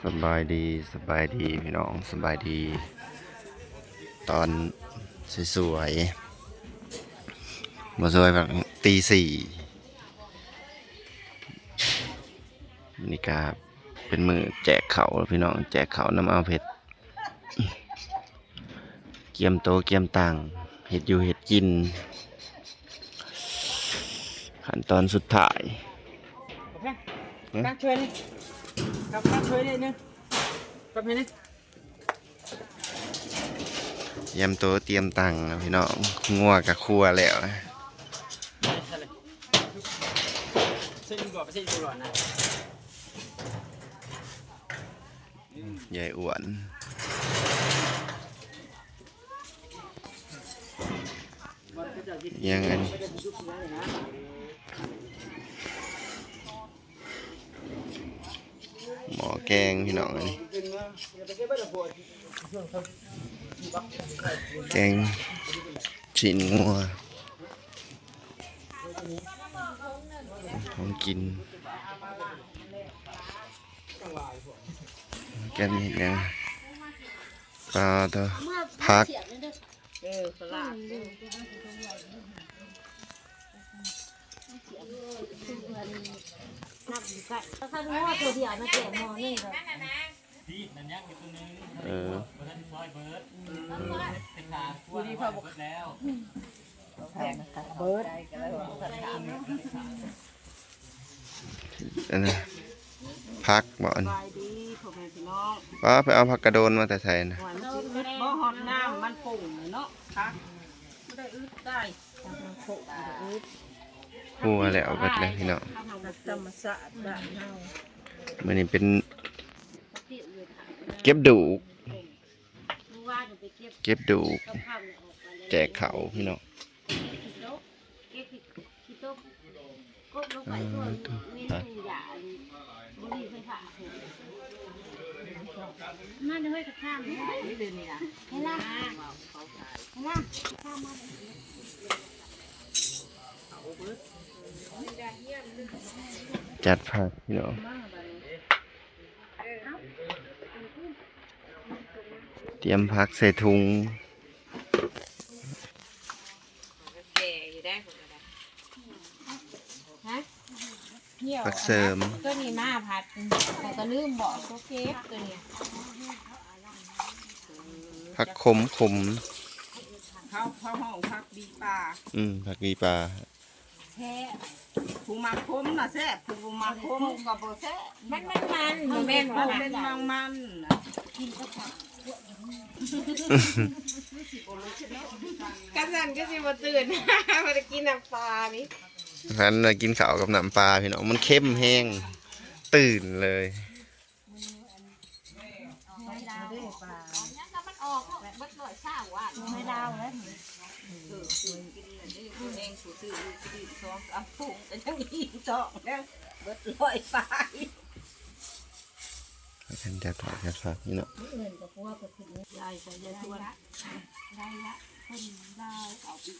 สบายดีพี่น้องสบายดี ตอนสวยๆมาสวยแบบตี 4นี่ก็เป็นมือแจกเขาพี่น้องแจกเขาน้ำเอาเพชรเกียมโตเกียมตังเห็ดอยู่เห็ดกินขั้นตอนสุดท้ายตั้งช่วยนี่กับตั้งช่วยนี่นึงกับนี่ เตรียมโตเตรียมตังนะพี่น้องงัวกับครัวแล้วนะ เส้นก่อนเส้นก่อนนะ ใหญ่อ้วนยังไงหมอแกงพี่น้องอันนี้แกงชิ้นงัวของกินแกงนี่ยังปลาตัวพักสลัดถ้ารู้ว่าตัวเดียวนะแกะมอนี่เลย เออ กูดีพอบอกแล้วเบิร์ด อันนี้พักบ่อน ไปดีพ่อแม่พี่น้อง ป้าไปเอาผักกระโดนมาแต่ใส่นะ หวานมันสิบ่หอดน้ำมันปุ่งเนาะค่ะไม่ได้อึดได้มันโขกได้อึด หัวแล้วเบิดแล้วพี่น้อง ธรรมชาติบ้านเฮา มันนี่เป็นเก็บดูกเก็บดูกแจกเขาพี่น้องน่าจะให้กับข้ามนี่เลยนี่นะให้ล่ะให้ล่ะข้ามมาจัดผักพี่น้องเตรียมผักใส่ถุงผักเสริม ตัวนี้มาผัดแต่ก็ลืมบอกตัวเก็บตัวนี้ ผักขมเขาห้องพักดีป่า ผักกีปลา แท้ ผู้มาคมน่ะแซ่บผู้มาคมก็บ่แซ่บ มันแม่น มันเป็นมันน่ะ กินก็ผัก กระสันก็สิมาตื่น มาจะกินน้ำปลานี่ พันกินข้าวกับน้ำปลาพี่น้องมันเข้มแห้งตื่นเลย ไม่ดาวปลาเนี่ยถ้ามันออกเบิดร้อยเช้าว่ะไม่ดาวแล้ว ผู้เองผู้ซื้อลูกที่สองกับผู้แต่ยังอีกสองแล้วเบิดร้อยปลาย กันจัดผักพี่น้อง เงินกับพวกก็ถึง ยายใส่ยายทวน ได้ละคนดาวเอาบี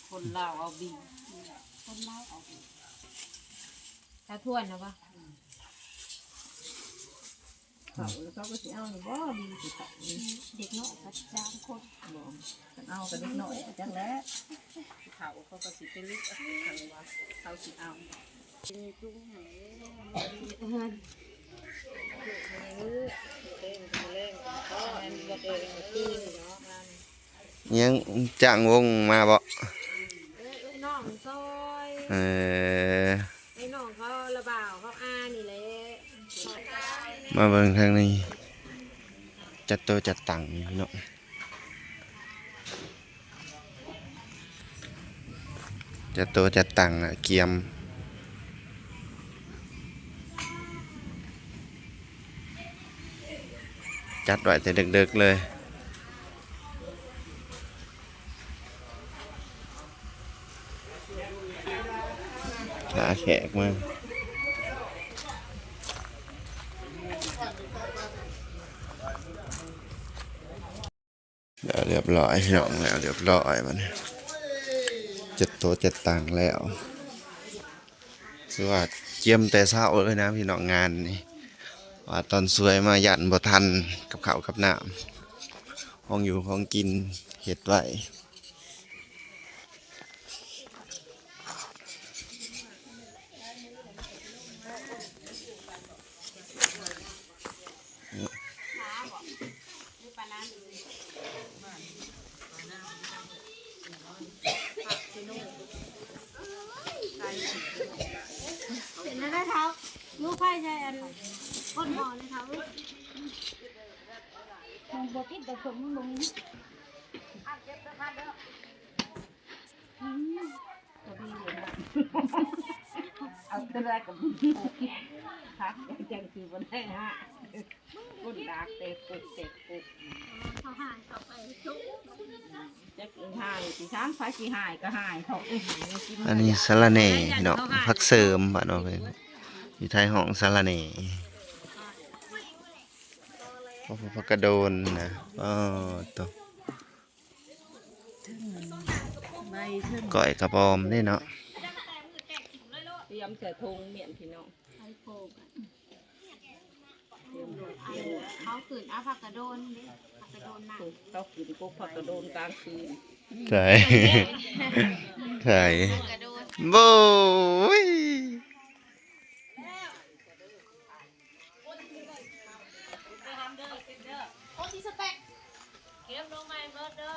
คนลาวเอาบี คนดาวเอาบีถ้าทวนนะวะ เขาแล้วเขาก็สิเอาหนูบ่ดีสิเขา เด็กน้อยก็จามคน บอกเอากระดิกหน่อยจังแล้วเขาก็สิไปลึกเขาว่าเขาสิเอา ยังจ้างวงมาบ่ น้องซอย เออ ไอ้น้องเขาระบ่าวเขาอานี่แหละ มาเบิ่งทางนี้จัดโตะจัดตังค์พี่น้องจัดโตะจัดตังค์เกียมจัดไว้แต่ดึกๆเลยหาแขกมาเดี๋ยวเรียบร้อยพี่น้องแล้วเรียบร้อยมันจัดโต๊ะจัดตังแล้วคือว่าเจียมแต่เช้าเลยนะพี่น้องงานนี่ ว่าตอนสวยมาหยันบ่ทันกับข้าวกับน้ำห้องอยู่ห้องกินเฮ็ดไว้เห็นแล้วได้เท้าลูกไผ่ใช่อันก้นหอเลยเท้ามึงบอกกินแต่ผมมึงเอาตัวแรกกับพักจังคือบนได้ฮะก้นดากเตะปุกเขาหายเขาไปทุก จะกินหายสิช้างฟ้าสิหายก็หายเขากิน อันนี้สะระแหน่เนาะผักเสริมบ้านเราเป็นอยู่ไทยห้องสะระแหน่ผักกระโดนนะตัวก้อยกระปอมนี่เนาะ เตรียมเสือทงเมียนพี่น้อง ไข่โคกเขาขืนอาผักกระโดนผักกระโดนหนัก เขากินกุ๊กผักกระโดนกลางคืน ใช่ใช่ กระโดน โบ้ย โอ้ที่สเต็กเก็บลงมาเบิร์ดเด้อ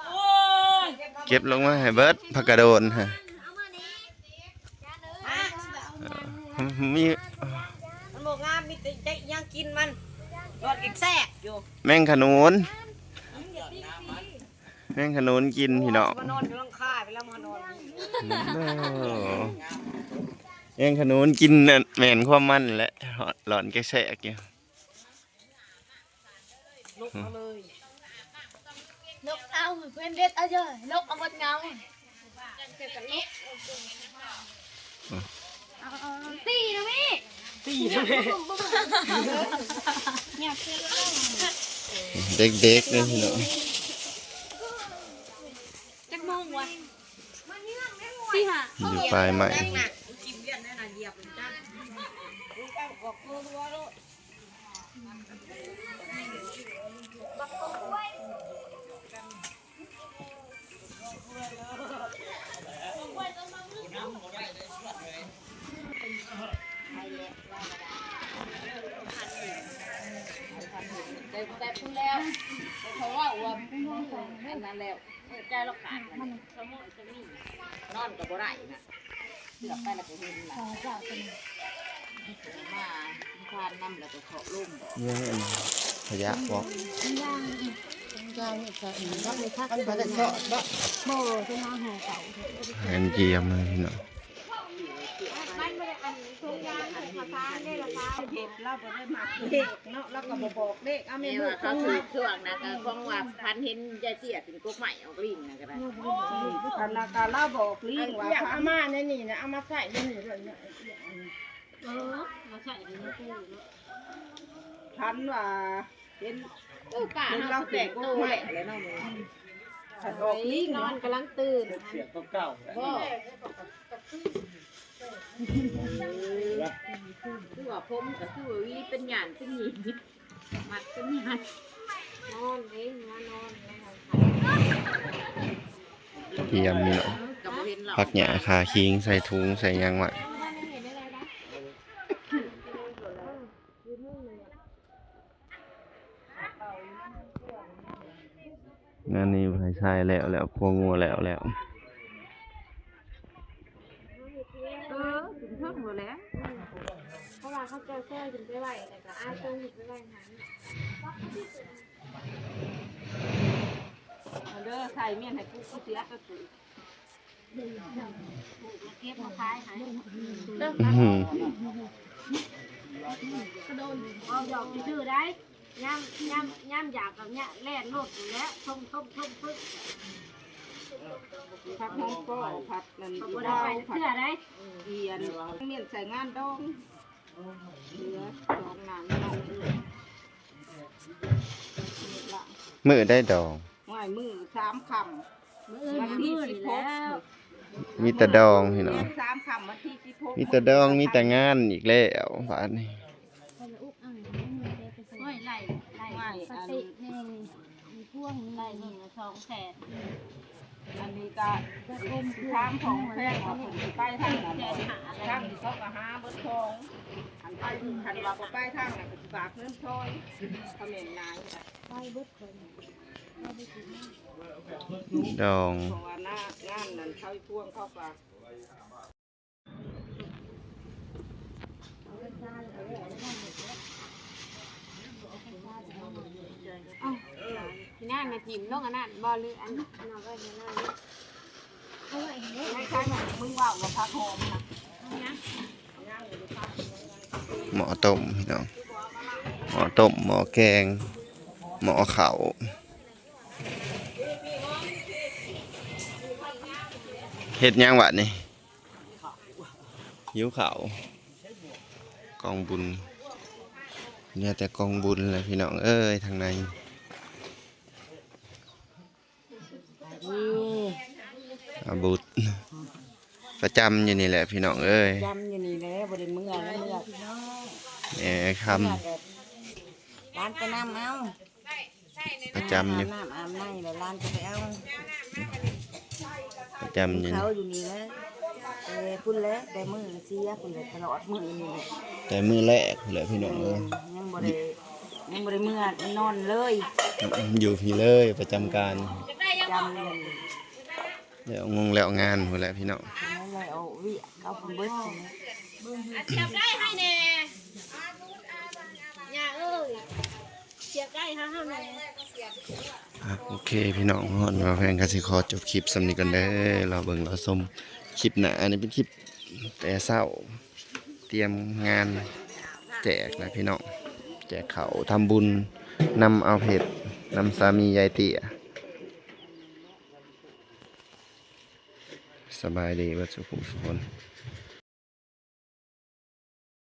เก็บลงมาให้เบิดผักกระโดนฮะ เอามานี่จานเลย มี มันบอกงามมีแต่ใจยังกินมันรอดกินแซ่บอยู่ แมงขนุนแมงขนุนกินพี่น้อง มานอนอยู่หลังคาไปแล้วมานอน แมงขนุนกินน่ะแม่นความมันแหละหลอนแกแสกอยู่ ลุกมาเลย นกเอาเพื่อนเด็ดเอาเยอะนกเอาหมดเงาตีนะพี่ ตีเลย อยากเจอ เด็กๆเลยพี่น้อง จักมงวะที่หา อยู่ปลายใหม่ กินเวียนแน่น่ะเหยียบจ้าลูกเอาออกตัวโลด แต่พูดแล้วเขาว่าว่าอันนั้นแล้วใจเราขาดมันสมองจะมีนอนกับบ่ได้นะเสือกไปแล้วก็เห็นนะมาทานน้ำแล้วก็เขาลุ่ม นี่ขยะบอก โบจะมาหอเก่า เงินเจียมเลยพี่น้อง มันไม่ได้อันทุกอย่างภาษาเนี่ยละคะเห็บเราบ่ได้มาเด็กเนาะเราก็บ่บอกเด็กเอาแม่ นี่ ลู ว่าก เขาถือช่วงนะก็คงว่าพันเห็นยายเตี้ยถึงกุ๊กใหม่ออกลิงนะก็ได้ อันละกาเราบอกลิงว่าเอามาในนี่นะเอามาใส่ในนี่ด้วยเนี่ย มาใส่ในตู้ พันว่าเห็น ป่าเราแตกโตแหละเลยเนาะมึง ขันออกลิง นอนกำลังตื่น เสียงเก่าๆ ก็คือว่าผมก็คือว่าวีเป็นหยานเป็นหยีบมัดเป็นหยาน นอนเองนอน เจียมพี่น้อง กับเห็นเรา ผักหญ้าขาคิงใส่ถุงใส่หยังไว้งานนี้ไฟใช้แล้วพวงงัวแล้ว ถึงเพิ่งหมดแล้ว เพราะว่าเขาเจอแค่ถึงไปไหวแต่ก็อาต้องถึงไปไหวนั้น เอาเด้อใส่เมียนให้กูเสียก็ถือ เก็บมาขายหาย อื้อหือก ระโดนเอาหยอกชื่อได้ย่ำอยากกับเนี่ยแล่นโลดอยู่แล้วต้มปึ๊ก พักห้องก็พักนั่น เขา ดู บ่ได้ ดาว ไป พัก เสื้อได้ เอียนเมียนใส่งานดองเหลือดองหนังดองเอื้อละ มือได้ดอง ง่ายมือ3 คำ มืออื่นมือนี่แล้ว มีแต่ดองพี่น้อง 3 คำวันที่16 มีแต่ดองมีแต่งานอีกแล้วบาดนี้ คนละอุ๊กอ่าง ไล่สตินี่มีพ่วงไล่เบิ่งละ200,000 อันนี้ก็ทางของแพงว่าคนที่ไปทางนั้นทางที่เขาก็หาเบิดทองอันไปคันว่าบ่ไปทางน่ะก็ฝากเงินซอยเขาแม่นนาย ไปเบิดคน ดอง เพราะว่าหน้างานนั้นเขาพ่วงเขาฝาก พี่น้ามาจิ้มลงอันนั้นบ่หรืออันนั้นก็อยู่นั่นเอาไว้เด้อ ไม่ใช่แบบมึงว่าพักหอมนะ หมอต้มพี่น้องหมอต้มหมอแกงหมอเขาวเฮ็ดหยังวะนี่หิวเขาวกองบุญเนี่ยแต่กองบุญเลยพี่น้องเอ้ยทางในอาบุตรประจำอยู่นี่แหละพี่น้องเอ้ย จำอยู่นี่แหละบ่ได้เมื่อนะเมื่อ แหมค ร้านไปน้ำเอา ำประจำอยู่ น้ำอาบในแล้วร้านจะไปเอา ประจำอยู่ เขาอยู่นี่แหละพุ่นแล้วแต่มือเสียพุ่นเลยตลอดมือนี่แหละ แต่มือแรกเลยพี่น้องเอ้ย ยังบ่ได้เมื่อนอนเลย อยู่พี่เลยประจำการ จำเลย เดี๋ยวงงแล้วงานหมดแล้วพี่น้อง นั่นเลยเอาวิเอาพุ่นเบิดพุ่น เสียบได้ให้แน่ย่าเอ้ยเสียบได้ให้เฮาแน่ โอเคพี่น้องฮอดมาแพงกสิขอจบคลิปสำนี้กันเด้อเราเบิ่งเราชมคลิปหน้าอันนี้เป็นคลิปแต่เช้าเตรียมงานแจกนะพี่น้องแจกเขาวทำบุญนำเอาเผ็ดนำสามียายเตี้ยสบายดีวัดสุขุมสุขคน